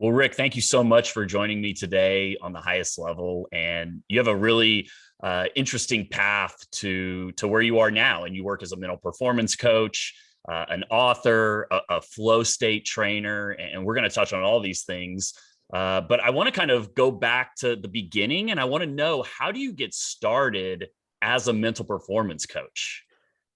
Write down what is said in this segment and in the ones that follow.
Well, Rick, thank you so much for joining me today on the highest level. And you have a really interesting path to where you are now. And you work as a mental performance coach, an author, a flow state trainer, and we're going to touch on all these things. But I want to kind of go back to the beginning, and I want to know, how do you get started as a mental performance coach?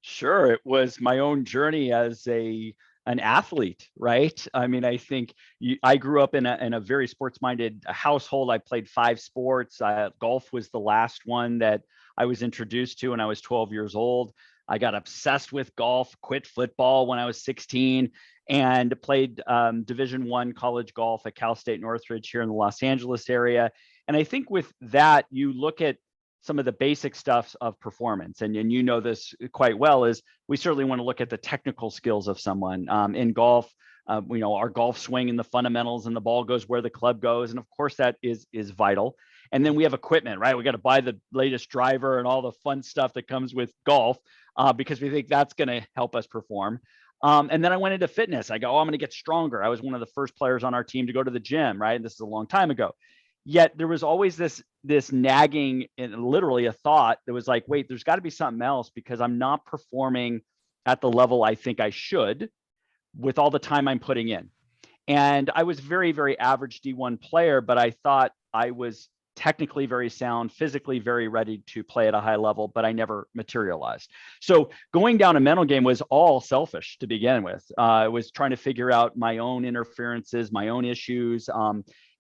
Sure, it was my own journey as an athlete, right? I mean, I think I grew up in a very sports-minded household. I played five sports. Golf was the last one that I was introduced to when I was 12 years old. I got obsessed with golf, quit football when I was 16, and played Division I college golf at Cal State Northridge here in the Los Angeles area. And I think with that, you look at some of the basic stuff of performance, and you know this quite well, is we certainly want to look at the technical skills of someone in golf. Our golf swing and the fundamentals, and the ball goes where the club goes, and of course that is vital. And then we have equipment, right? We got to buy the latest driver and all the fun stuff that comes with golf because we think that's going to help us perform. And then I went into fitness. I go, oh, I'm going to get stronger. I was one of the first players on our team to go to the gym, right? And this is a long time ago. Yet there was always this nagging, and literally a thought that was like, wait, there's got to be something else, because I'm not performing at the level I think I should with all the time I'm putting in. And I was very, very average D1 player, but I thought I was technically very sound, physically very ready to play at a high level, but I never materialized. So going down a mental game was all selfish to begin with. I was trying to figure out my own interferences, my own issues,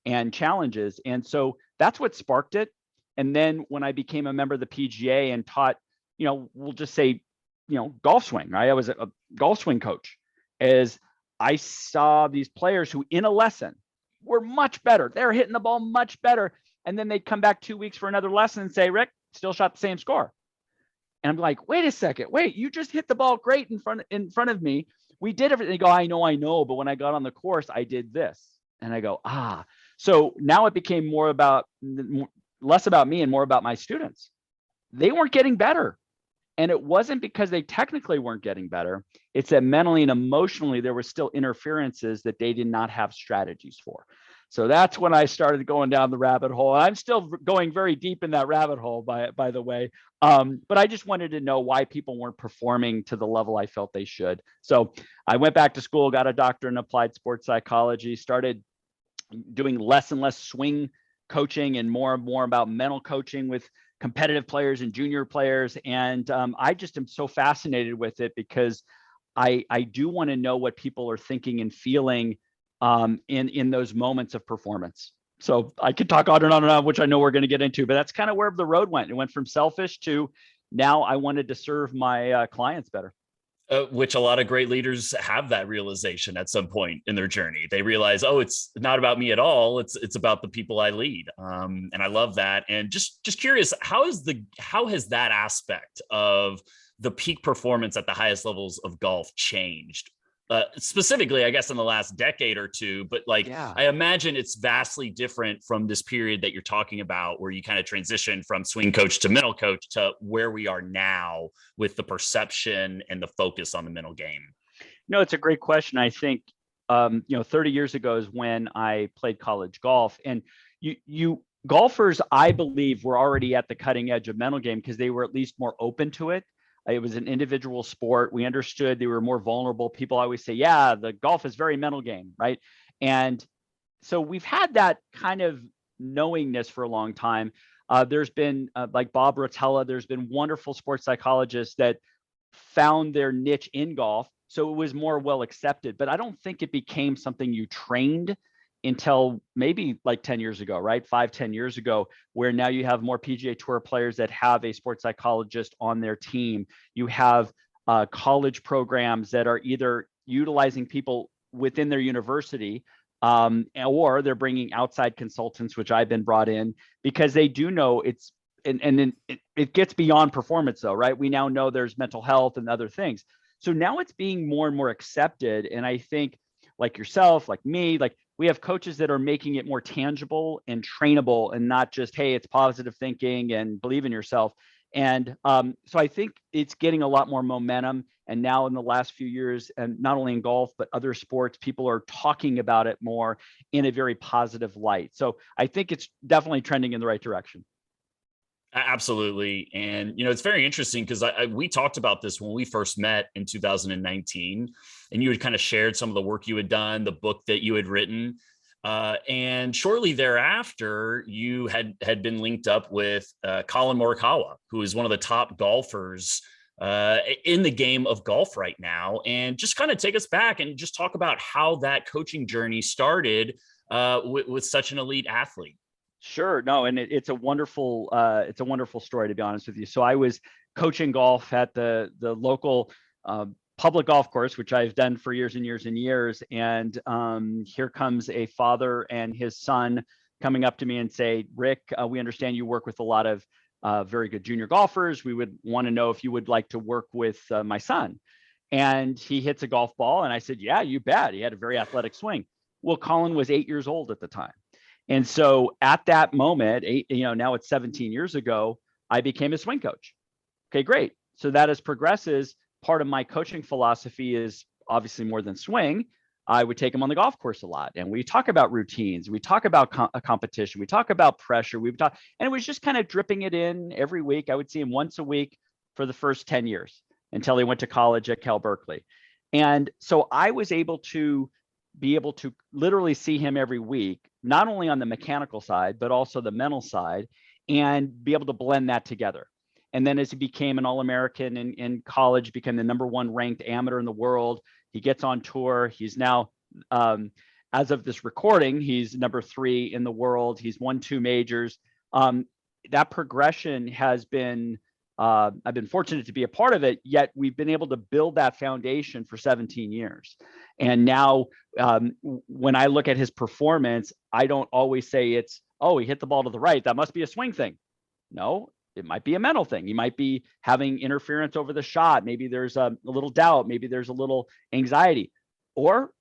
and challenges. And so that's what sparked it. And then when I became a member of the PGA and taught, we'll just say, golf swing, right? I was a golf swing coach. As I saw these players who in a lesson were much better. They're hitting the ball much better. And then they'd come back 2 weeks for another lesson and say, Rick, still shot the same score. And I'm like, wait a second, you just hit the ball great in front of me. We did everything. They go, I know. But when I got on the course, I did this. And I go, So now it became less about me and more about my students. They weren't getting better. And it wasn't because they technically weren't getting better. It's that mentally and emotionally, there were still interferences that they did not have strategies for. So that's when I started going down the rabbit hole. I'm still going very deep in that rabbit hole, by the way. But I just wanted to know why people weren't performing to the level I felt they should. So I went back to school, got a doctorate in applied sports psychology, started doing less and less swing coaching and more about mental coaching with competitive players and junior players. And I just am so fascinated with it, because I do want to know what people are thinking and feeling in those moments of performance. So I could talk on and on and on, which I know we're going to get into, but that's kind of where the road went. It went from selfish to now I wanted to serve my clients better. Which a lot of great leaders have that realization at some point in their journey. They realize, oh, it's not about me at all. It's about the people I lead. And I love that. And just curious, how has that aspect of the peak performance at the highest levels of golf changed? Specifically, I guess, in the last decade or two, but I imagine it's vastly different from this period that you're talking about, where you kind of transition from swing coach to mental coach to where we are now with the perception and the focus on the mental game. No, it's a great question. I think, 30 years ago is when I played college golf, and you golfers, I believe, were already at the cutting edge of mental game because they were at least more open to it. It was an individual sport. We understood they were more vulnerable. People always say, yeah, the golf is very mental game, right? And so we've had that kind of knowingness for a long time. There's been like Bob Rotella, there's been wonderful sports psychologists that found their niche in golf. So it was more well accepted, but I don't think it became something you trained until maybe like 10 years ago, right? 5-10 years ago, where now you have more PGA Tour players that have a sports psychologist on their team. You have college programs that are either utilizing people within their university, or they're bringing outside consultants, which I've been brought in, because they do know it's, and it gets beyond performance though, right? We now know there's mental health and other things. So now it's being more and more accepted. And I think like yourself, like me, like we have coaches that are making it more tangible and trainable, and not just, hey, it's positive thinking and believe in yourself. And so I think it's getting a lot more momentum. And now in the last few years, and not only in golf, but other sports, people are talking about it more in a very positive light. So I think it's definitely trending in the right direction. Absolutely. And, it's very interesting because we talked about this when we first met in 2019, and you had kind of shared some of the work you had done, the book that you had written. And shortly thereafter, you had been linked up with Collin Morikawa, who is one of the top golfers in the game of golf right now. And just kind of take us back and just talk about how that coaching journey started with such an elite athlete. Sure. No, and it's a wonderful story, to be honest with you. So I was coaching golf at the local public golf course, which I've done for years and years and years. And here comes a father and his son coming up to me and say, Rick, we understand you work with a lot of very good junior golfers. We would want to know if you would like to work with my son. And he hits a golf ball. And I said, yeah, you bet. He had a very athletic swing. Well, Colin was 8 years old at the time. And so at that moment, now it's 17 years ago, I became a swing coach. Okay, great. So that as progresses, part of my coaching philosophy is obviously more than swing. I would take him on the golf course a lot, and we talk about routines. We talk about competition. We talk about pressure. And it was just kind of dripping it in every week. I would see him once a week for the first 10 years until he went to college at Cal Berkeley. And so I was able to literally see him every week, not only on the mechanical side, but also the mental side, and be able to blend that together. And then as he became an All-American in college, became the #1 ranked amateur in the world, he gets on tour. He's now, as of this recording, he's #3 in the world. He's won 2 majors. That progression has been, I've been fortunate to be a part of it, yet we've been able to build that foundation for 17 years. And now when I look at his performance, I don't always say it's, oh, he hit the ball to the right, that must be a swing thing. No, it might be a mental thing. He might be having interference over the shot. Maybe there's a little doubt. Maybe there's a little anxiety. Or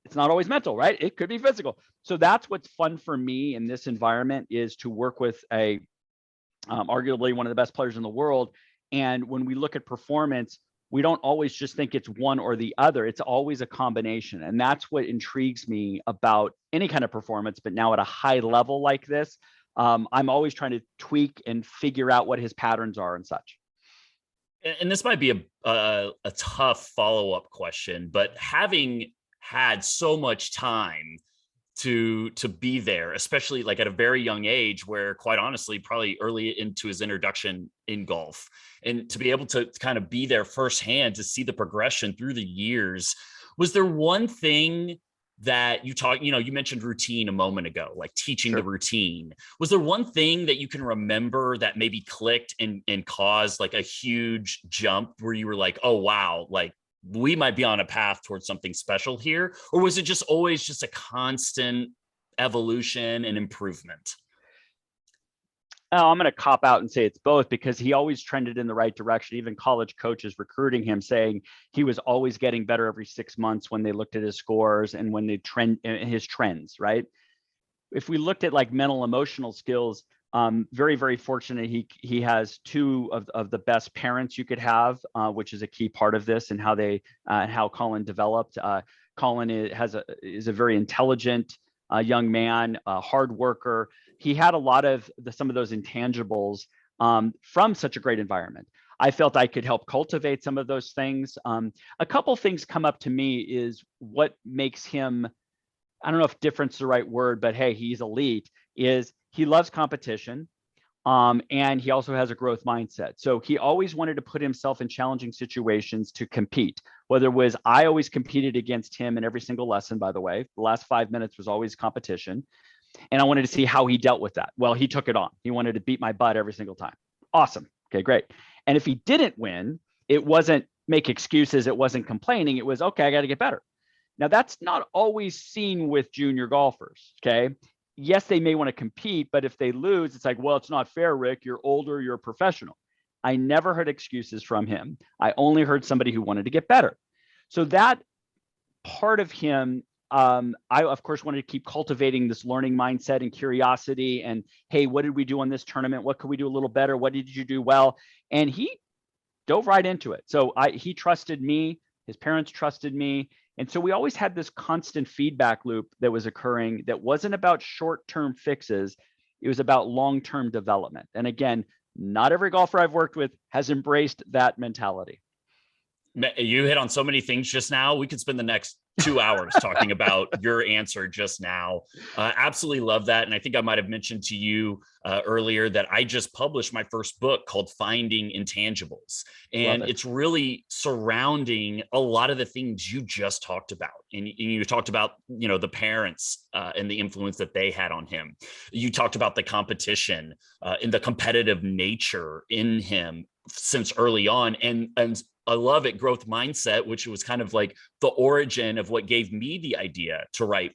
it's not always mental, right? It could be physical. So that's what's fun for me in this environment, is to work with arguably one of the best players in the world. And when we look at performance, we don't always just think it's one or the other. It's always a combination. And that's what intrigues me about any kind of performance, but now at a high level like this, I'm always trying to tweak and figure out what his patterns are and such. And this might be a tough follow-up question, but having had so much time to be there, especially like at a very young age, where quite honestly, probably early into his introduction in golf, and to be able to kind of be there firsthand, to see the progression through the years, was there one thing that you mentioned routine a moment ago, like teaching Sure. the routine. Was there one thing that you can remember that maybe clicked and caused like a huge jump where you were like, oh, wow, like we might be on a path towards something special here? Or was it just always just a constant evolution and improvement? Oh, I'm going to cop out and say it's both, because he always trended in the right direction. Even college coaches recruiting him saying he was always getting better every 6 months when they looked at his scores and when they his trends, right? If we looked at like mental emotional skills, very, very fortunate. He has 2 of the best parents you could have, which is a key part of this and how Colin developed. Colin is a very intelligent young man, a hard worker. He had a lot of some of those intangibles from such a great environment. I felt I could help cultivate some of those things. A couple things come up to me is what makes him, I don't know if difference is the right word, but hey, he's elite, is he loves competition. And he also has a growth mindset. So he always wanted to put himself in challenging situations to compete. Whether it was, I always competed against him in every single lesson, by the way. The last 5 minutes was always competition. And I wanted to see how he dealt with that. Well, he took it on. He wanted to beat my butt every single time. Awesome. Okay, great. And if he didn't win, it wasn't make excuses. It wasn't complaining. It was, okay, I got to get better. Now, that's not always seen with junior golfers. Okay. Yes, they may want to compete, but if they lose, it's like, well, it's not fair, Rick. You're older, you're a professional. I never heard excuses from him. I only heard somebody who wanted to get better. So that part of him I of course wanted to keep cultivating this learning mindset and curiosity. And hey, what did we do on this tournament? What could we do a little better? What did you do well? And he dove right into it. So he trusted me. His parents trusted me. And so we always had this constant feedback loop that was occurring that wasn't about short-term fixes. It was about long-term development. And again, not every golfer I've worked with has embraced that mentality. You hit on so many things just now. We could spend the next 2 hours talking about your answer just now. Absolutely love that. And I think I might have mentioned to you earlier that I just published my first book called Finding Intangibles. And it's really surrounding a lot of the things you just talked about. And you talked about, the parents and the influence that they had on him. You talked about the competition and the competitive nature in him since early on. And I love it, growth mindset, which was kind of like the origin of what gave me the idea to write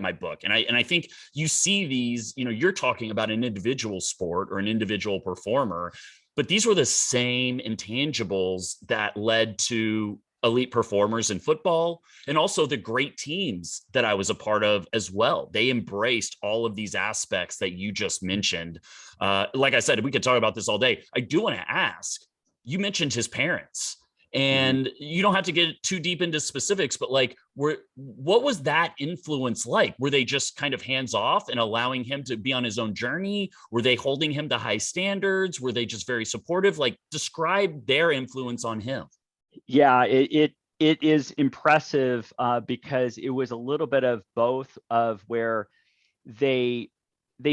my book. And I think you see these, you're talking about an individual sport or an individual performer, but these were the same intangibles that led to elite performers in football and also the great teams that I was a part of as well. They embraced all of these aspects that you just mentioned. Like I said, we could talk about this all day. I do want to ask, you mentioned his parents. And you don't have to get too deep into specifics, but what was that influence like? Were they just kind of hands off and allowing him to be on his own journey? Were they holding him to high standards? Were they just very supportive? Describe their influence on him. Yeah, it is impressive because it was a little bit of both, of where they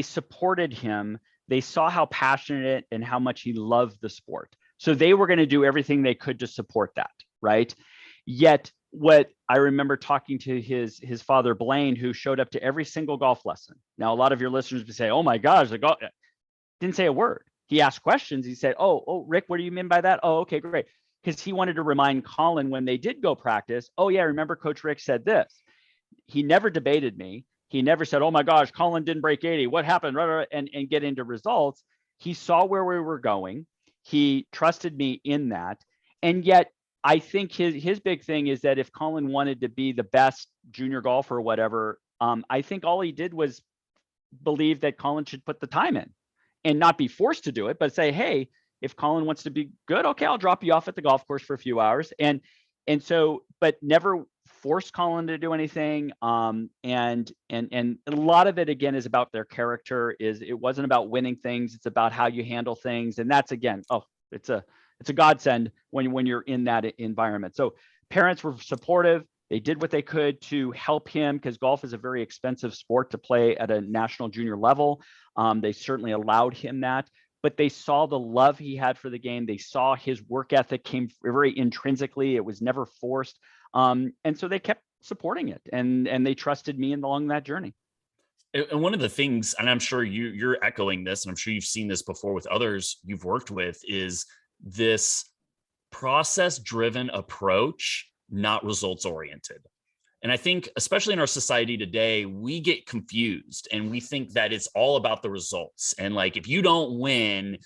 supported him. They saw how passionate and how much he loved the sport. So they were going to do everything they could to support that, right? Yet what I remember talking to his father, Blaine, who showed up to every single golf lesson. Now, a lot of your listeners would say, oh my gosh, the golf didn't say a word. He asked questions. He said, oh, Rick, what do you mean by that? Oh, okay, great. Because he wanted to remind Colin when they did go practice, oh yeah, remember Coach Rick said this. He never debated me. He never said, oh my gosh, Colin didn't break 80. What happened? And get into results. He saw where we were going. He trusted me in that. And yet I think his big thing is that if Colin wanted to be the best junior golfer or whatever, I think all he did was believe that Colin should put the time in and not be forced to do it, but say, hey, if Colin wants to be good, okay, I'll drop you off at the golf course for a few hours. And so, but never force Colin to do anything. And a lot of it, again, is about their character. It wasn't about winning things. It's about how you handle things. And that's, again, it's a godsend when you're in that environment. So parents were supportive. They did what they could to help him, because golf is a very expensive sport to play at a national junior level. They certainly allowed him that, but they saw the love he had for the game. They saw his work ethic came very intrinsically. It was never forced. And so they kept supporting it, and they trusted me along that journey. And one of the things, and I'm sure you're echoing this, and I'm sure you've seen this before with others you've worked with, is this process-driven approach, not results-oriented. And I think, especially in our society today, we get confused and we think that it's all about the results. And if you don't win,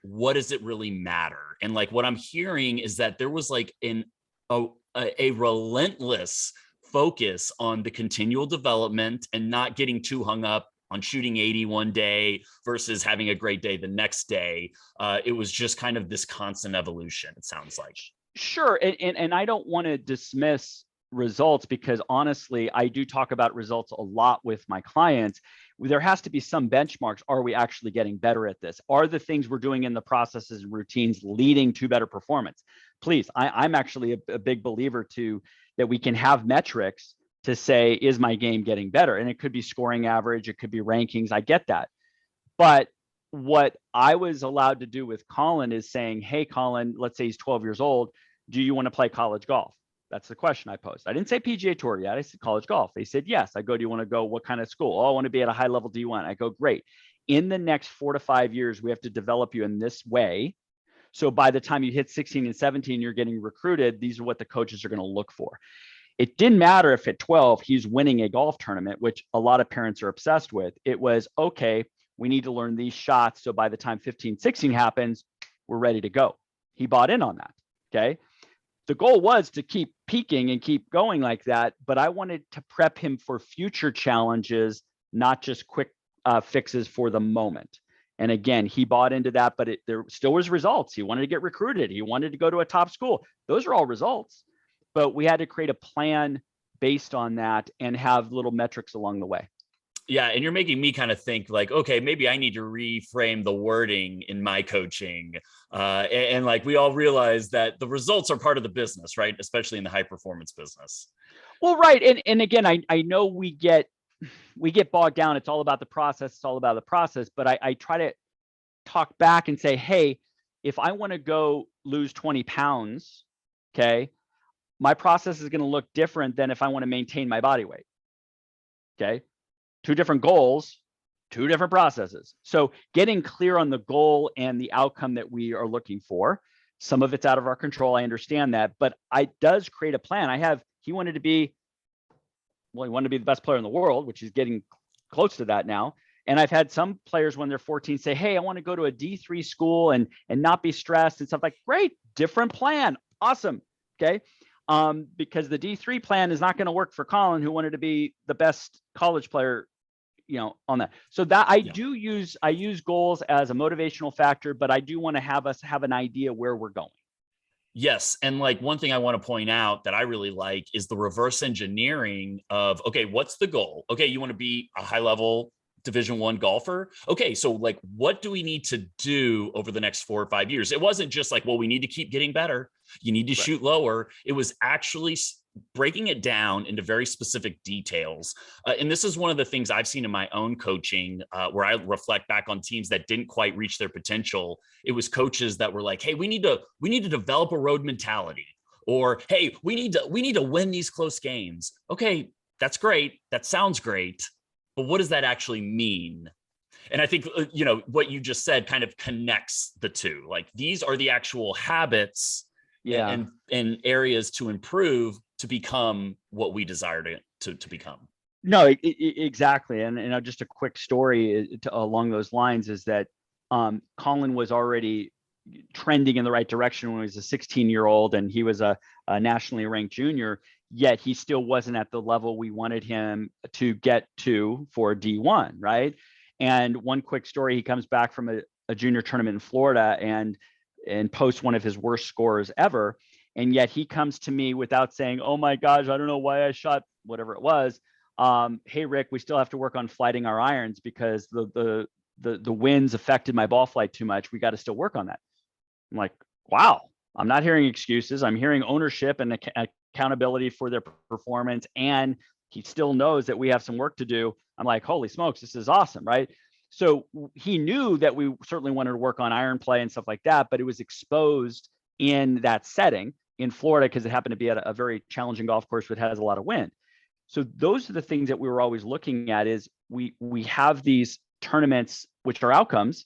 what does it really matter? And what I'm hearing is that there was a relentless focus on the continual development and not getting too hung up on shooting 80 one day versus having a great day the next day. It was just kind of this constant evolution, it sounds like. Sure. And I don't want to dismiss results, because honestly, I do talk about results a lot with my clients. There has to be some benchmarks. Are we actually getting better at this? Are the things we're doing in the processes and routines leading to better performance? Please, I'm actually a big believer that we can have metrics to say, is my game getting better? And it could be scoring average, it could be rankings. I get that. But what I was allowed to do with Colin is saying, hey, Colin, let's say he's 12 years old. Do you want to play college golf? That's the question I posed. I didn't say PGA Tour yet. I said college golf. They said yes. I go, do you want to go? What kind of school? Oh, I want to be at a high level D1. I go, great. In the next 4 to 5 years, we have to develop you in this way. So by the time you hit 16 and 17, you're getting recruited. These are what the coaches are going to look for. It didn't matter if at 12, he's winning a golf tournament, which a lot of parents are obsessed with. It was, okay, we need to learn these shots. So by the time 15, 16 happens, we're ready to go. He bought in on that. Okay. the goal was to keep peaking and keep going like that, but I wanted to prep him for future challenges, not just quick fixes for the moment. And again, he bought into that, but there still was results. He wanted to get recruited. He wanted to go to a top school. Those are all results, but we had to create a plan based on that and have little metrics along the way. Yeah. And you're making me kind of think like, okay, maybe I need to reframe the wording in my coaching. And like, we all realize that the results are part of the business, right? Especially in the high performance business. Well, right. And again, I know we get bogged down. It's all about the process. It's all about the process. But I try to talk back and say, hey, if I want to go lose 20 pounds, okay, my process is going to look different than if I want to maintain my body weight. Okay. Two different goals, two different processes. So getting clear on the goal and the outcome that we are looking for. Some of it's out of our control. I understand that, but does create a plan. He wanted to be the best player in the world, which is getting close to that now. And I've had some players when they're 14 say, hey, I want to go to a D3 school and not be stressed and stuff. Like, great, different plan. Awesome. Okay. Because the D3 plan is not going to work for Colin, who wanted to be the best college player, on that. So that I use goals as a motivational factor, but I do want to have us have an idea where we're going. Yes. And like one thing I want to point out that I really like is the reverse engineering of, okay, what's the goal? Okay, you want to be a high level Division I golfer. Okay, so like, what do we need to do over the next 4 or 5 years? It wasn't just like, well, we need to keep getting better. You need to shoot lower. It was actually breaking it down into very specific details. And this is one of the things I've seen in my own coaching, where I reflect back on teams that didn't quite reach their potential. It was coaches that were like, hey, we need to develop a road mentality, or, hey, we need to win these close games. Okay, that's great. That sounds great. But what does that actually mean? And I think, what you just said kind of connects the two. Like, these are the actual habits and areas to improve to become what we desire to become. No, exactly. And just a quick story along those lines is that Colin was already trending in the right direction when he was a 16-year-old, and he was a nationally ranked junior, yet he still wasn't at the level we wanted him to get to for D1, right? And one quick story, he comes back from a junior tournament in Florida and posts one of his worst scores ever. And yet he comes to me without saying, oh my gosh, I don't know why I shot whatever it was. Hey, Rick, we still have to work on flighting our irons because the winds affected my ball flight too much. We got to still work on that. I'm like, wow, I'm not hearing excuses. I'm hearing ownership and accountability for their performance. And he still knows that we have some work to do. I'm like, holy smokes, this is awesome, right? So he knew that we certainly wanted to work on iron play and stuff like that, but it was exposed in that setting in Florida because it happened to be at a very challenging golf course that has a lot of wind. So those are the things that we were always looking at. Is we have these tournaments, which are outcomes,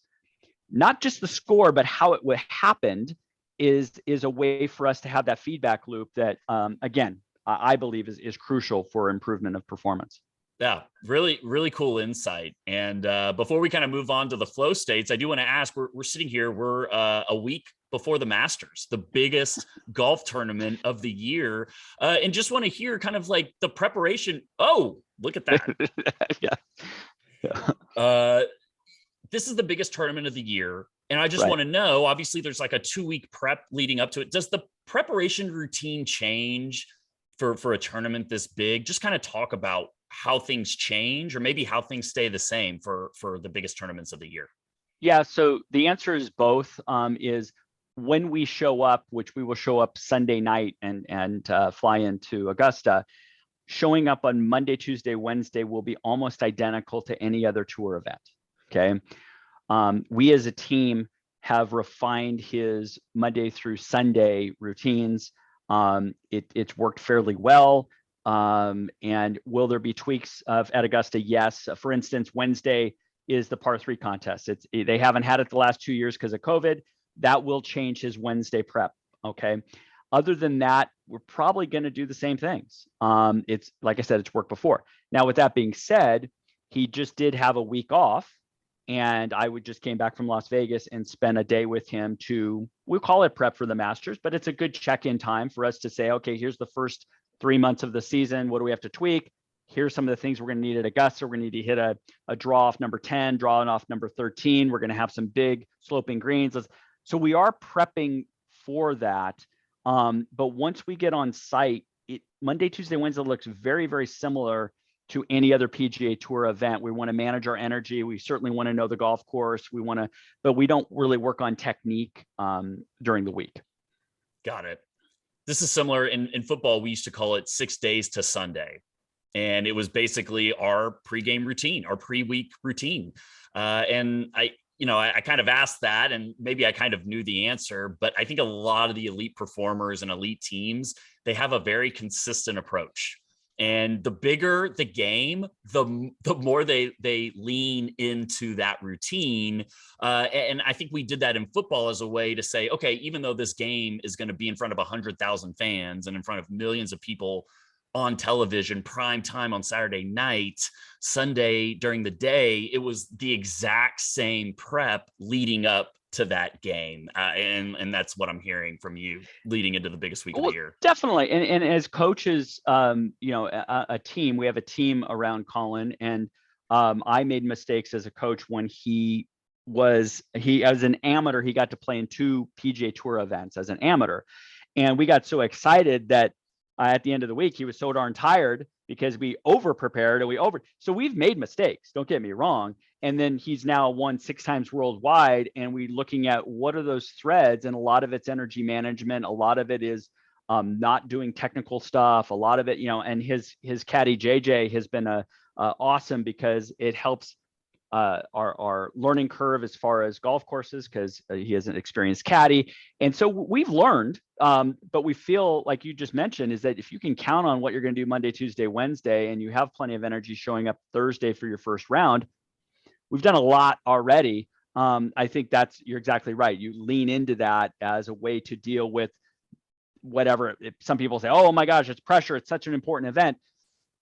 not just the score, but how it happened is a way for us to have that feedback loop that, again, I believe is crucial for improvement of performance. Yeah, really, really cool insight. And before we kind of move on to the flow states, I do want to ask, we're sitting here, we're a week before the Masters, the biggest golf tournament of the year. And just want to hear kind of like the preparation. Oh, look at that. Yeah. This is the biggest tournament of the year. And I just want to know, obviously there's like a 2-week prep leading up to it. Does the preparation routine change for a tournament this big? Just kind of talk about how things change, or maybe how things stay the same for the biggest tournaments of the year. Yeah. So the answer is both. Is when we show up, which we will show up Sunday night and fly into Augusta, showing up on Monday, Tuesday, Wednesday will be almost identical to any other tour event. Okay. We as a team have refined his Monday through Sunday routines. It's worked fairly well. And will there be tweaks at Augusta? Yes. For instance, Wednesday is the par 3 contest. They haven't had it the last 2 years because of COVID. That will change his Wednesday prep. Okay. Other than that, we're probably going to do the same things. It's like I said, it's worked before. Now, with that being said, he just did have a week off And I would just came back from Las Vegas and spent a day with him to, we call it prep for the Masters, but it's a good check-in time for us to say, okay, here's the first 3 months of the season. What do we have to tweak? Here's some of the things we're going to need at Augusta. We're going to need to hit a draw off number 10, drawing off number 13. We're going to have some big sloping greens. So we are prepping for that. But once we get on site, Monday, Tuesday, Wednesday looks very, very similar to any other PGA Tour event. We want to manage our energy. We certainly want to know the golf course. But we don't really work on technique during the week. Got it. This is similar in football. We used to call it 6 days to Sunday. And it was basically our pregame routine, our pre-week routine. And I kind of asked that, and maybe I kind of knew the answer, but I think a lot of the elite performers and elite teams, they have a very consistent approach. And the bigger the game, the more they lean into that routine. And I think we did that in football as a way to say, okay, even though this game is going to be in front of 100,000 fans and in front of millions of people on television, prime time on Saturday night, Sunday during the day, it was the exact same prep leading up to that game. And that's what I'm hearing from you leading into the biggest week of the year. Definitely. And as coaches, a team, we have a team around Colin, and I made mistakes as a coach when as an amateur, he got to play in 2 PGA Tour events as an amateur. And we got so excited that at the end of the week, he was so darn tired because we over prepared and so we've made mistakes. Don't get me wrong. And then he's now won 6 times worldwide, and we're looking at what are those threads, and a lot of it's energy management. A lot of it is not doing technical stuff. A lot of it, and his caddy JJ has been awesome because it helps our learning curve as far as golf courses, because he has an experienced caddy. And so we've learned, but we feel like you just mentioned is that if you can count on what you're going to do Monday, Tuesday, Wednesday, and you have plenty of energy showing up Thursday for your first round, we've done a lot already. I think you're exactly right. You lean into that as a way to deal with whatever. If some people say, oh my gosh, it's pressure, it's such an important event.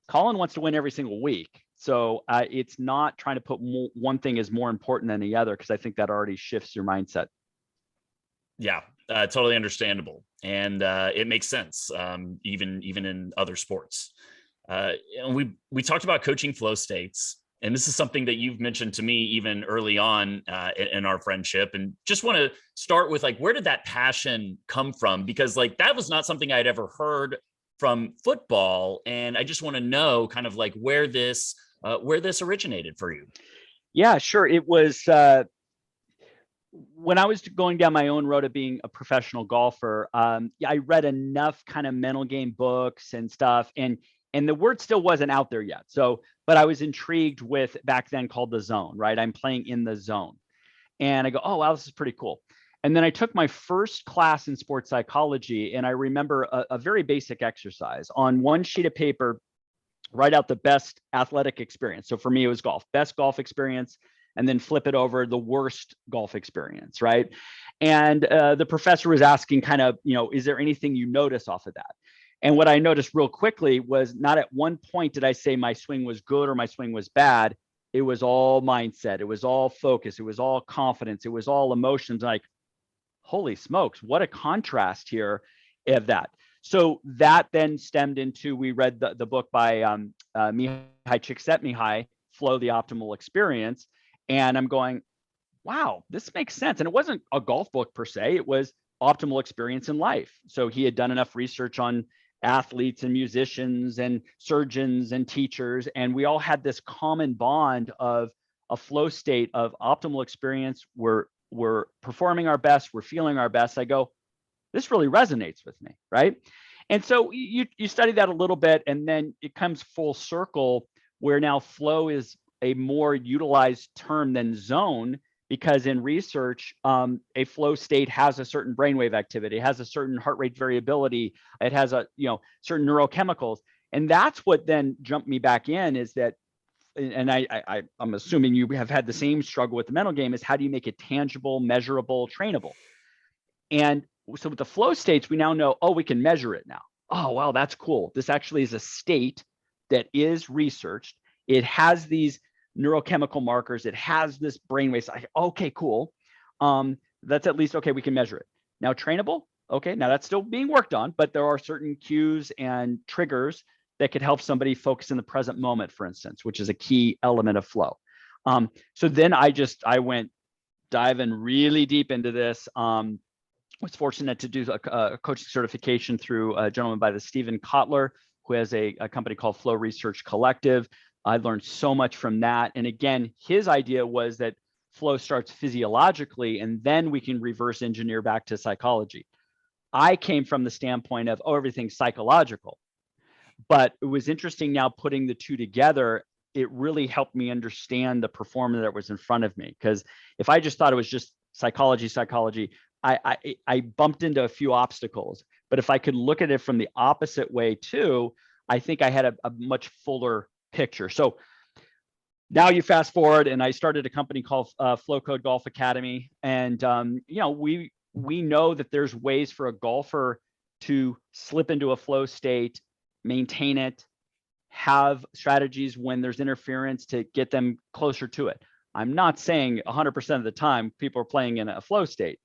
Colin wants to win every single week. So it's not trying to put one thing as more important than the other, because I think that already shifts your mindset. Yeah, totally understandable. And it makes sense, even in other sports. And we talked about coaching flow states. And this is something that you've mentioned to me even early on in our friendship. And just want to start with, like, where did that passion come from? Because that was not something I'd ever heard from football. And I just want to know kind of where this originated for you. Yeah, sure. It was when I was going down my own road of being a professional golfer. I read enough kind of mental game books and stuff, and the word still wasn't out there yet. So, but I was intrigued with, back then called the zone, right? I'm playing in the zone, and I go, oh wow, this is pretty cool. And then I took my first class in sports psychology, and I remember a very basic exercise. On one sheet of paper, write out the best athletic experience. So for me, it was golf, best golf experience, and then flip it over, the worst golf experience, right? And the professor was asking kind of, is there anything you notice off of that? And what I noticed real quickly was, not at one point did I say my swing was good or my swing was bad. It was all mindset. It was all focus. It was all confidence. It was all emotions. Like, holy smokes, what a contrast here of that. So that then stemmed into, we read the book by Mihai Csikszentmihalyi, Flow, the Optimal Experience. And I'm going, wow, this makes sense. And it wasn't a golf book per se, it was optimal experience in life. So he had done enough research on athletes and musicians and surgeons and teachers. And we all had this common bond of a flow state of optimal experience. We're performing our best, we're feeling our best. I go, this really resonates with me, right? And so you study that a little bit, and then it comes full circle where now flow is a more utilized term than zone, because in research, a flow state has a certain brainwave activity, it has a certain heart rate variability, it has certain neurochemicals. And that's what then jumped me back in, is that, and I'm assuming you have had the same struggle with the mental game, is how do you make it tangible, measurable, trainable? And so with the flow states, we now know, we can measure it now. Oh, wow, that's cool. This actually is a state that is researched. It has these neurochemical markers. It has this brainwave. Okay, cool. That's at least, okay, we can measure it. Now trainable, okay, now that's still being worked on, but there are certain cues and triggers that could help somebody focus in the present moment, for instance, which is a key element of flow. So then I went diving really deep into this. Was fortunate to do a coaching certification through a gentleman by the Stephen Kotler, who has a company called Flow Research Collective. I learned so much from that. And again, his idea was that flow starts physiologically, and then we can reverse engineer back to psychology. I came from the standpoint of, oh, everything's psychological. But it was interesting now putting the two together. It really helped me understand the performer that was in front of me. Because if I just thought it was just psychology, I bumped into a few obstacles. But if I could look at it from the opposite way too, I think I had a much fuller picture. So now you fast forward, and I started a company called Flow Code Golf Academy. And we know that there's ways for a golfer to slip into a flow state, maintain it, have strategies when there's interference to get them closer to it. I'm not saying 100% of the time people are playing in a flow state.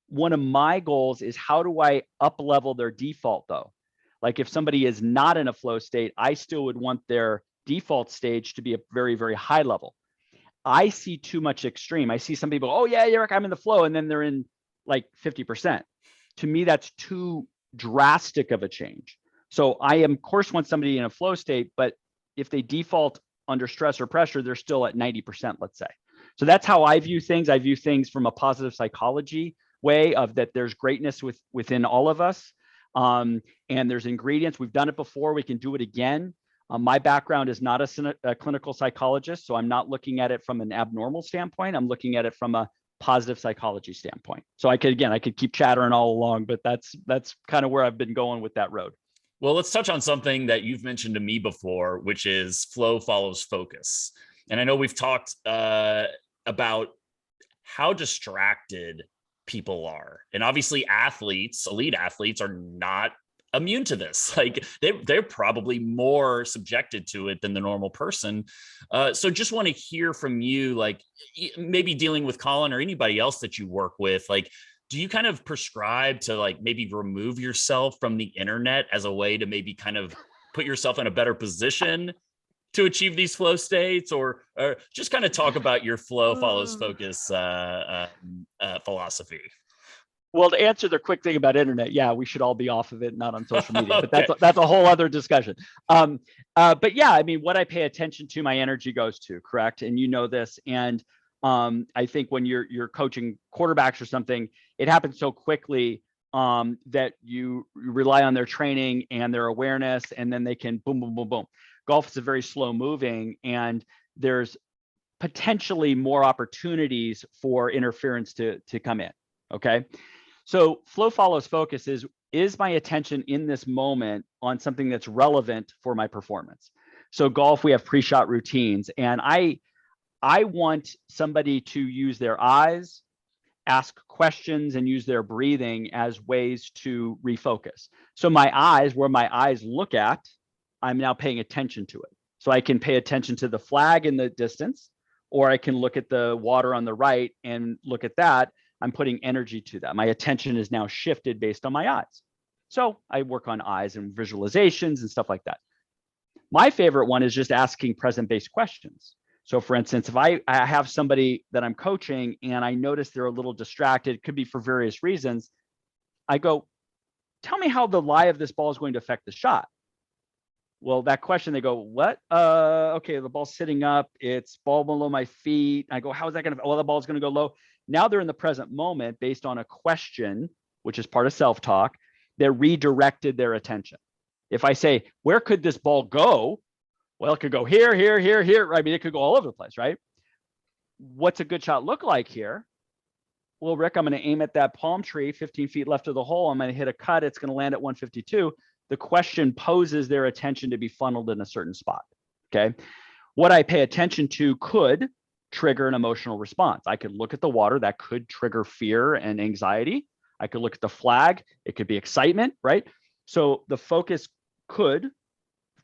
One of my goals is, how do I up level their default though? Like if somebody is not in a flow state, I still would want their default stage to be a very, very high level. I see too much extreme. I see some people, oh yeah, Eric, I'm in the flow, and then they're in like 50%. To me, that's too drastic of a change. So I of course want somebody in a flow state, but if they default under stress or pressure, they're still at 90%, let's say. So that's how I view things. I view things from a positive psychology way of that there's greatness within all of us. And there's ingredients. We've done it before. We can do it again. My background is not a clinical psychologist, so I'm not looking at it from an abnormal standpoint. I'm looking at it from a positive psychology standpoint. So I could keep chattering all along, but that's kind of where I've been going with that road. Well, let's touch on something that you've mentioned to me before, which is flow follows focus. And I know we've talked about how distracted people are. And obviously elite athletes are not immune to this. Like they're probably more subjected to it than the normal person. So just want to hear from you, like maybe dealing with Colin or anybody else that you work with, like, do you kind of prescribe to like maybe remove yourself from the internet as a way to maybe kind of put yourself in a better position to achieve these flow states, or just kind of talk about your flow follows focus philosophy? Well, to answer the quick thing about internet, yeah, we should all be off of it, not on social media, okay. But that's a whole other discussion. But yeah, I mean, what I pay attention to, my energy goes to, correct? And you know this. And I think when you're coaching quarterbacks or something, it happens so quickly that you rely on their training and their awareness, and then they can boom, boom, boom, boom. Golf is a very slow moving, and there's potentially more opportunities for interference to come in. Okay. So flow follows focus is my attention in this moment on something that's relevant for my performance. So golf, we have pre-shot routines, and I want somebody to use their eyes, ask questions, and use their breathing as ways to refocus. So my eyes, where my eyes look at, I'm now paying attention to it. So I can pay attention to the flag in the distance, or I can look at the water on the right and look at that. I'm putting energy to that. My attention is now shifted based on my eyes. So I work on eyes and visualizations and stuff like that. My favorite one is just asking present-based questions. So for instance, if I have somebody that I'm coaching and I notice they're a little distracted, it could be for various reasons, I go, tell me how the lie of this ball is going to affect the shot. Well, that question, they go, what? Okay, the ball's sitting up, it's ball below my feet. I go, how is that going to, well, the ball's going to go low. Now they're in the present moment based on a question, which is part of self-talk. They're redirected their attention. If I say, where could this ball go? Well, it could go here, here, here, here. I mean, it could go all over the place, right? What's a good shot look like here? Well, Rick, I'm going to aim at that palm tree 15 feet left of the hole. I'm going to hit a cut. It's going to land at 152. The question poses their attention to be funneled in a certain spot. Okay. What I pay attention to could trigger an emotional response. I could look at the water, that could trigger fear and anxiety. I could look at the flag, it could be excitement, right? So the focus could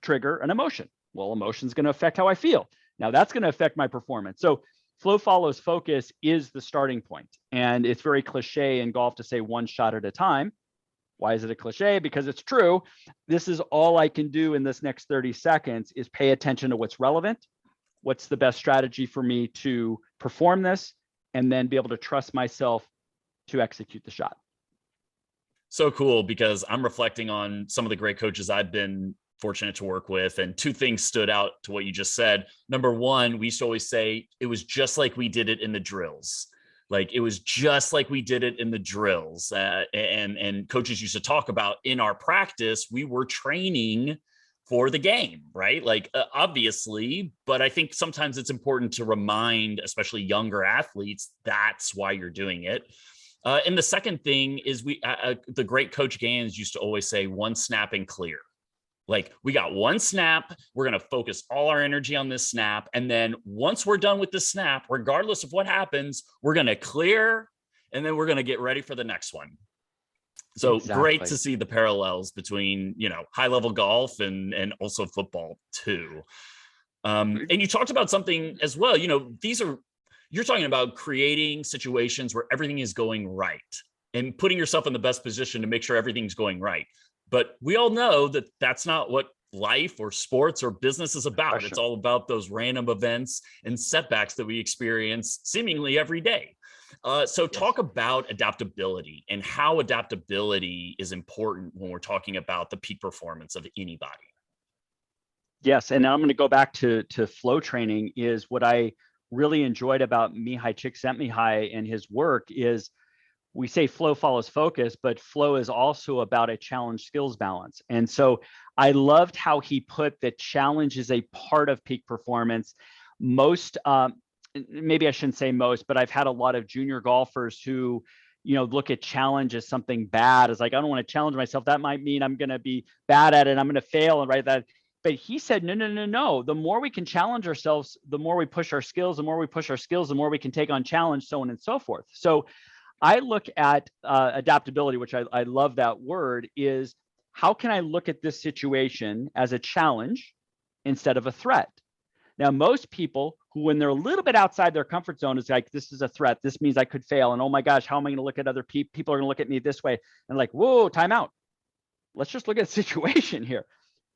trigger an emotion. Well, emotion is going to affect how I feel. Now that's going to affect my performance. So flow follows focus is the starting point. And it's very cliche in golf to say one shot at a time. Why is it a cliche? Because it's true. This is all I can do in this next 30 seconds is pay attention to what's relevant. What's the best strategy for me to perform this, and then be able to trust myself to execute the shot. So cool, because I'm reflecting on some of the great coaches I've been fortunate to work with, and two things stood out to what you just said. Number one, we used to always say it was just like we did it in the drills. Like it was just like we did it in the drills. And coaches used to talk about in our practice, we were training for the game, right? Like obviously, but I think sometimes it's important to remind, especially younger athletes, that's why you're doing it. And the second thing is the great Coach Gans used to always say one snap and clear. Like we got one snap, we're going to focus all our energy on this snap. And then once we're done with the snap, regardless of what happens, we're going to clear, and then we're going to get ready for the next one. So exactly. Great to see the parallels between, high level golf and also football too. And you talked about something as well, you're talking about creating situations where everything is going right and putting yourself in the best position to make sure everything's going right. But we all know that that's not what life or sports or business is about. It's all about those random events and setbacks that we experience seemingly every day. So talk about adaptability and how adaptability is important when we're talking about the peak performance of anybody. Yes, and I'm going to go back to flow training. Is what I really enjoyed about Mihai Csikszentmihalyi and his work is we say flow follows focus, but flow is also about a challenge skills balance. And so I loved how he put that challenge is a part of peak performance. Most, maybe I shouldn't say most, but I've had a lot of junior golfers who, look at challenge as something bad. It's like, I don't want to challenge myself. That might mean I'm going to be bad at it. I'm going to fail and that. But he said, no. The more we can challenge ourselves, the more we push our skills, the more we push our skills, the more we can take on challenge, so on and so forth. So I look at adaptability, which I love that word, is how can I look at this situation as a challenge instead of a threat? Now, most people who, when they're a little bit outside their comfort zone, is like, this is a threat. This means I could fail. And oh my gosh, how am I going to look at other people? People are going to look at me this way. And like, whoa, time out. Let's just look at the situation here.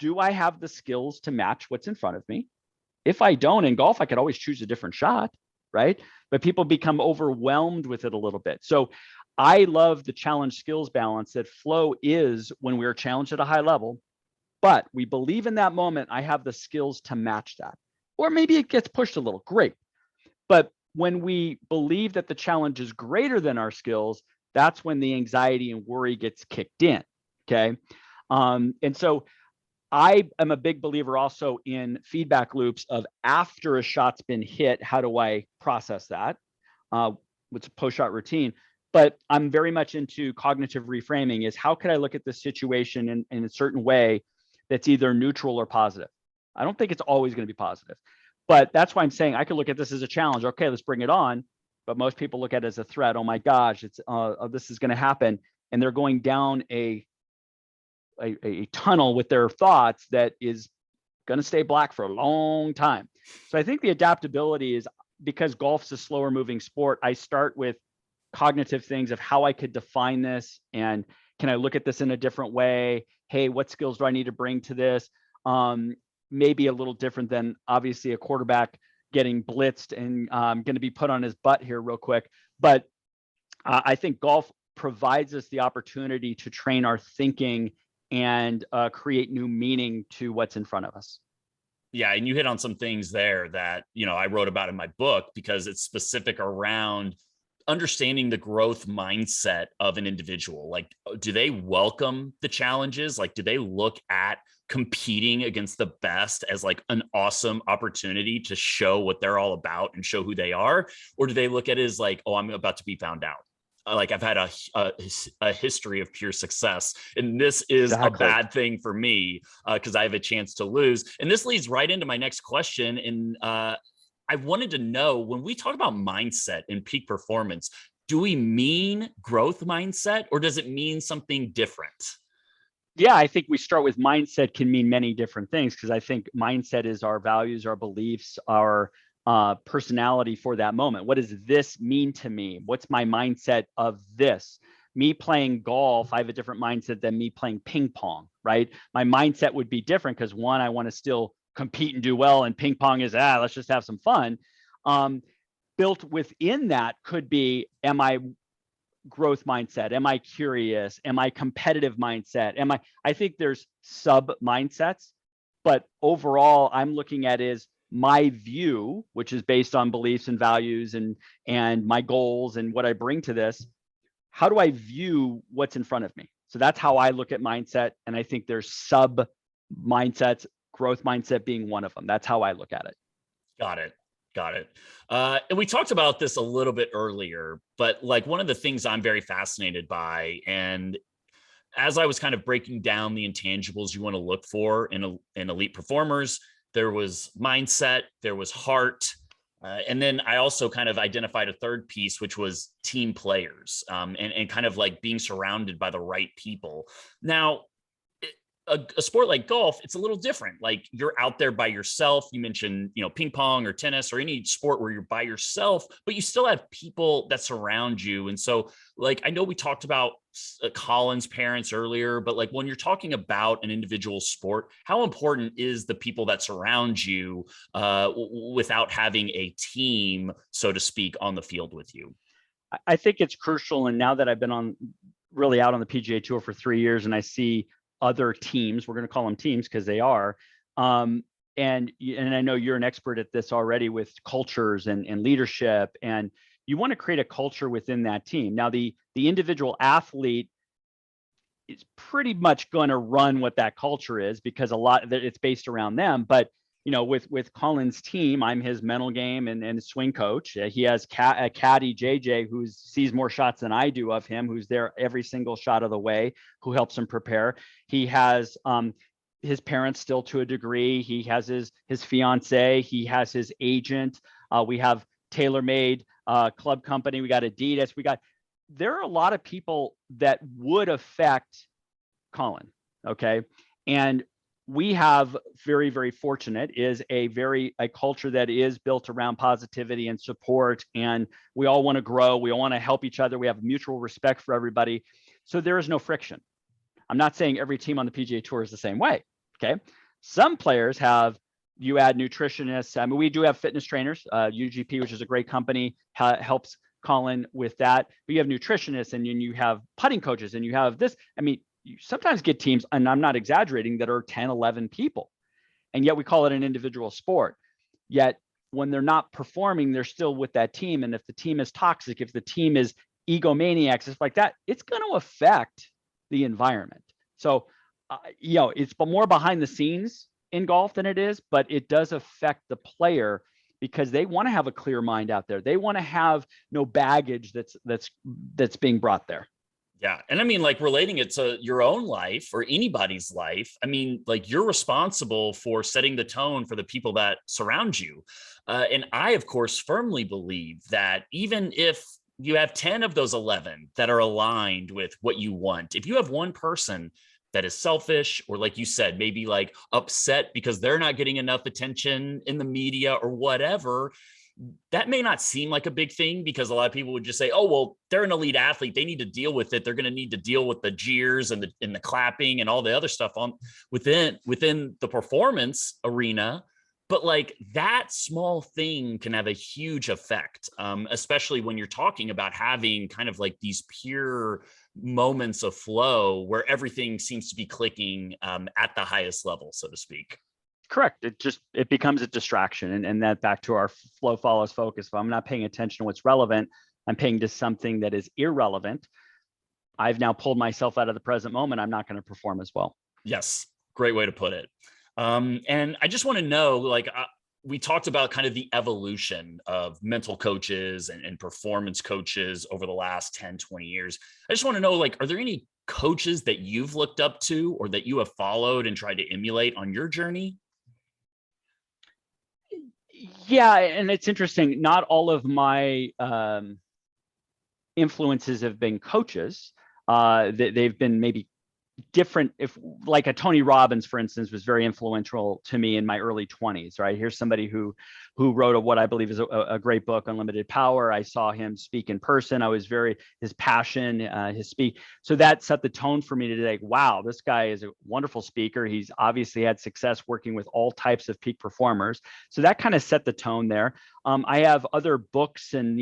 Do I have the skills to match what's in front of me? If I don't, in golf, I could always choose a different shot, right? But people become overwhelmed with it a little bit. So I love the challenge skills balance that flow is when we're challenged at a high level, but we believe in that moment, I have the skills to match that. Or maybe it gets pushed a little, great. But when we believe that the challenge is greater than our skills, that's when the anxiety and worry gets kicked in, okay? And so I am a big believer also in feedback loops of after a shot's been hit, how do I process that? What's a post-shot routine? But I'm very much into cognitive reframing is how can I look at this situation in a certain way that's either neutral or positive? I don't think it's always going to be positive, but that's why I'm saying I could look at this as a challenge. Okay, let's bring it on. But most people look at it as a threat. Oh my gosh, it's this is going to happen. And they're going down a tunnel with their thoughts that is going to stay black for a long time. So I think the adaptability is because golf's a slower moving sport. I start with cognitive things of how I could define this and can I look at this in a different way? Hey, what skills do I need to bring to this? Maybe a little different than obviously a quarterback getting blitzed and going to be put on his butt here real quick. But I think golf provides us the opportunity to train our thinking and create new meaning to what's in front of us. Yeah, and you hit on some things there that, I wrote about in my book because it's specific around understanding the growth mindset of an individual. Like, do they welcome the challenges? Like, do they look at competing against the best as like an awesome opportunity to show what they're all about and show who they are? Or do they look at it as like, oh, I'm about to be found out? Like I've had a history of pure success, and this is exactly a bad thing for me because I have a chance to lose. And this leads right into my next question. And I wanted to know, when we talk about mindset and peak performance, do we mean growth mindset or does it mean something different? Yeah, I think we start with mindset can mean many different things, because I think mindset is our values, our beliefs, our personality for that moment. What does this mean to me? What's my mindset of this? Me playing golf, I have a different mindset than me playing ping pong, right? My mindset would be different because one, I want to still compete and do well, and ping pong is, let's just have some fun. Built within that could be, am I growth mindset? Am I curious? Am I competitive mindset? I think there's sub mindsets, but overall I'm looking at is my view, which is based on beliefs and values and my goals and what I bring to this. How do I view what's in front of me? So that's how I look at mindset. And I think there's sub mindsets, growth mindset being one of them. That's how I look at it. Got it. Got it. And we talked about this a little bit earlier, but like one of the things I'm very fascinated by, and as I was kind of breaking down the intangibles you want to look for in elite performers, there was mindset, there was heart, and then I also kind of identified a third piece, which was team players, and kind of like being surrounded by the right people. Now, a sport like golf, it's a little different. Like you're out there by yourself. You mentioned, ping pong or tennis or any sport where you're by yourself, but you still have people that surround you. And so, like, I know we talked about Colin's parents earlier, but like when you're talking about an individual sport, how important is the people that surround you without having a team, so to speak, on the field with you? I think it's crucial. And now that I've been really out on the PGA Tour for 3 years, and I see other teams, we're going to call them teams because they are. And I know you're an expert at this already with cultures and leadership, and you want to create a culture within that team. Now, the individual athlete is pretty much going to run what that culture is, because a lot of it's based around them. But with Colin's team, I'm his mental game and swing coach. He has a caddy, JJ, who sees more shots than I do of him, who's there every single shot of the way, who helps him prepare. He has his parents still to a degree. He has his fiance. He has his agent. We have TaylorMade Club Company. We got Adidas. There are a lot of people that would affect Colin. Okay. And we have very, very fortunate is a culture that is built around positivity and support. And we all want to grow. We all want to help each other. We have mutual respect for everybody. So there is no friction. I'm not saying every team on the PGA Tour is the same way. Okay. Some players you add nutritionists. I mean, we do have fitness trainers, UGP, which is a great company, helps Colin with that. But you have nutritionists, and you have putting coaches, and you have this. I mean, you sometimes get teams, and I'm not exaggerating, that are 10, 11 people. And yet we call it an individual sport. Yet when they're not performing, they're still with that team. And if the team is toxic, if the team is egomaniacs, it's like that, it's going to affect the environment. So, it's more behind the scenes in golf than it is, but it does affect the player, because they want to have a clear mind out there. They want to have no baggage that's being brought there. Yeah. And I mean, like relating it to your own life or anybody's life, I mean, like you're responsible for setting the tone for the people that surround you. And I, of course, firmly believe that even if you have 10 of those 11 that are aligned with what you want, if you have one person that is selfish, or like you said, maybe like upset because they're not getting enough attention in the media or whatever, that may not seem like a big thing, because a lot of people would just say, oh, well, they're an elite athlete, they need to deal with it. They're going to need to deal with the jeers and the clapping and all the other stuff within the performance arena. But like that small thing can have a huge effect, especially when you're talking about having kind of like these pure moments of flow where everything seems to be clicking at the highest level, so to speak. Correct. It becomes a distraction. And that, back to our flow follows focus. If I'm not paying attention to what's relevant, I'm paying to something that is irrelevant. I've now pulled myself out of the present moment. I'm not going to perform as well. Yes. Great way to put it. And I just want to know, like, we talked about kind of the evolution of mental coaches and performance coaches over the last 10, 20 years. I just want to know, like, are there any coaches that you've looked up to or that you have followed and tried to emulate on your journey? Yeah, and it's interesting. Not all of my influences have been coaches. They've been maybe different, if like a Tony Robbins, for instance, was very influential to me in my early 20s, right? Here's somebody who wrote what I believe is a great book, Unlimited Power. I saw him speak in person. I was his passion, his speak. So that set the tone for me to like, wow, this guy is a wonderful speaker. He's obviously had success working with all types of peak performers. So that kind of set the tone there. I have other books, and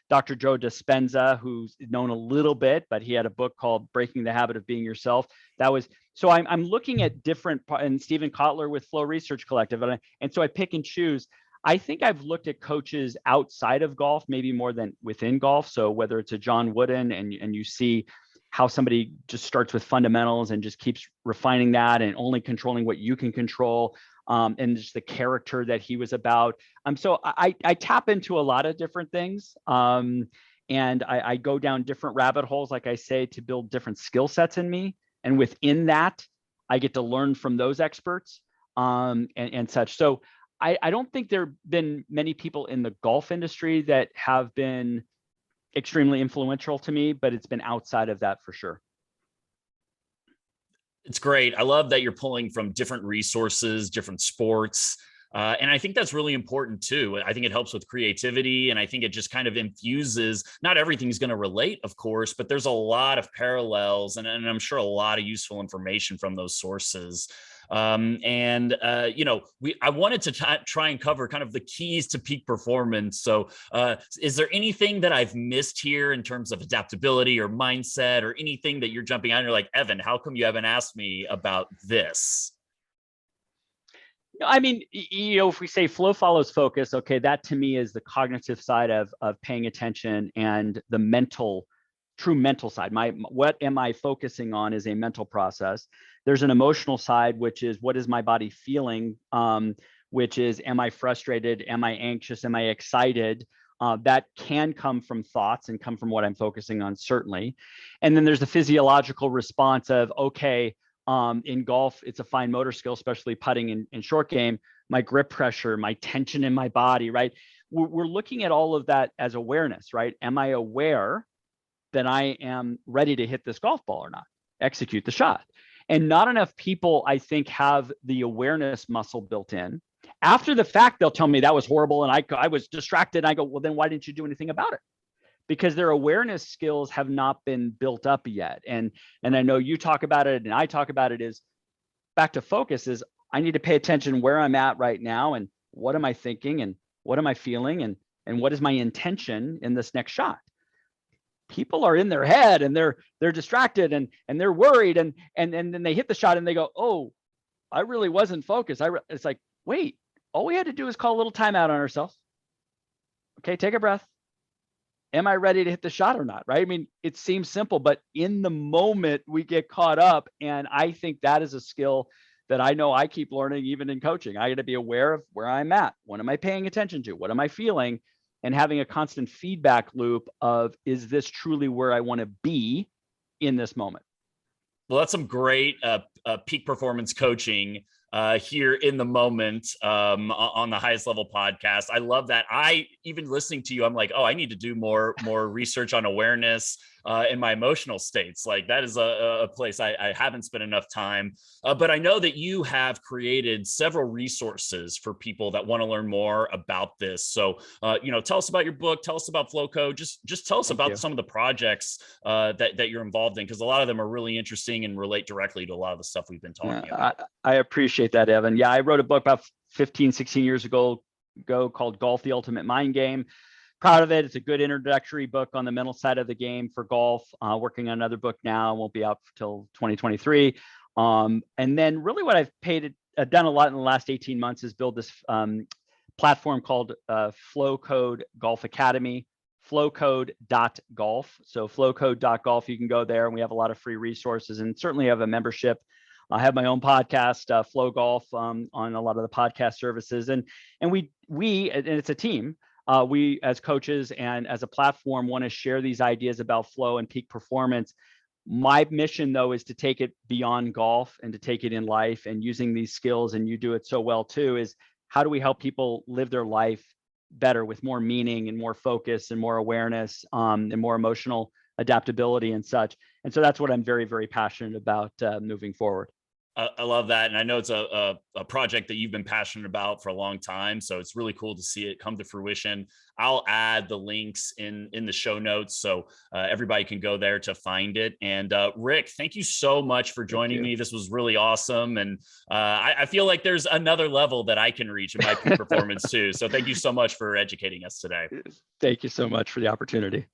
Dr. Joe Dispenza, who's known a little bit, but he had a book called Breaking the Habit of Being Yourself. That was, so I'm looking at different, and Stephen Kotler with Flow Research Collective, and so I pick and choose. I think I've looked at coaches outside of golf, maybe more than within golf. So whether it's a John Wooden, and you see how somebody just starts with fundamentals and just keeps refining that and only controlling what you can control, and just the character that he was about. So I tap into a lot of different things. And I go down different rabbit holes, like I say, to build different skill sets in me. And within that, I get to learn from those experts, and such. So I don't think there have been many people in the golf industry that have been extremely influential to me, but it's been outside of that for sure. It's great. I love that you're pulling from different resources, different sports. And I think that's really important too. I think it helps with creativity, and I think it just kind of infuses, not everything's going to relate, of course, but there's a lot of parallels, and I'm sure a lot of useful information from those sources. I wanted to try and cover kind of the keys to peak performance. So is there anything that I've missed here in terms of adaptability or mindset, or anything that you're jumping on? You're like, Evan, how come you haven't asked me about this? I mean, if we say flow follows focus, okay, that to me is the cognitive side of paying attention, and the true mental side. What am I focusing on is a mental process. There's an emotional side, which is what is my body feeling, which is, am I frustrated? Am I anxious? Am I excited? That can come from thoughts and come from what I'm focusing on, certainly. And then there's the physiological response of, okay, in golf, it's a fine motor skill, especially putting in short game, my grip pressure, my tension in my body, right? We're looking at all of that as awareness, right? Am I aware that I am ready to hit this golf ball or not, execute the shot? And not enough people, I think, have the awareness muscle built in. After the fact, they'll tell me that was horrible and I was distracted. And I go, well, then why didn't you do anything about it? Because their awareness skills have not been built up yet. And I know you talk about it and I talk about it, is back to focus, is I need to pay attention where I'm at right now, and what am I thinking, and what am I feeling, and what is my intention in this next shot. People are in their head and they're distracted and they're worried, and then they hit the shot and they go, oh, I really wasn't focused. It's like, wait, all we had to do is call a little timeout on ourselves. Okay, take a breath. Am I ready to hit the shot or not? Right? I mean, it seems simple, but in the moment we get caught up. And I think that is a skill that I know I keep learning, even in coaching. I got to be aware of where I'm at. What am I paying attention to? What am I feeling? And having a constant feedback loop of, is this truly where I want to be in this moment? Well, that's some great peak performance coaching here in the moment, on the Highest Level podcast. I love that. Even listening to you, I'm like, oh, I need to do more research on awareness in my emotional states. Like, that is a place I haven't spent enough time. But I know that you have created several resources for people that want to learn more about this. So, tell us about your book. Tell us about Flow Code. Just tell us about some of the projects that you're involved in, because a lot of them are really interesting and relate directly to a lot of the stuff we've been talking about. I appreciate that, Evan. Yeah, I wrote a book about 15, 16 years ago called Golf, the Ultimate Mind Game. Proud of it. It's a good introductory book on the mental side of the game for golf. Working on another book now, won't be out till 2023. And then really what I've done a lot in the last 18 months is build this platform called Flow Code Golf Academy, flowcode.golf. So flowcode.golf, you can go there, and we have a lot of free resources, and certainly have a membership. I have my own podcast, Flow Golf, on a lot of the podcast services, and we and it's a team. We as coaches and as a platform want to share these ideas about flow and peak performance. My mission, though, is to take it beyond golf and to take it in life, and using these skills, and you do it so well too, is how do we help people live their life better with more meaning and more focus and more awareness, and more emotional adaptability and such. And so that's what I'm very, very passionate about moving forward. I love that. And I know it's a project that you've been passionate about for a long time. So it's really cool to see it come to fruition. I'll add the links in the show notes so everybody can go there to find it. And Rick, thank you so much for joining me. This was really awesome. And I feel like there's another level that I can reach in my peak performance too. So thank you so much for educating us today. Thank you so much for the opportunity.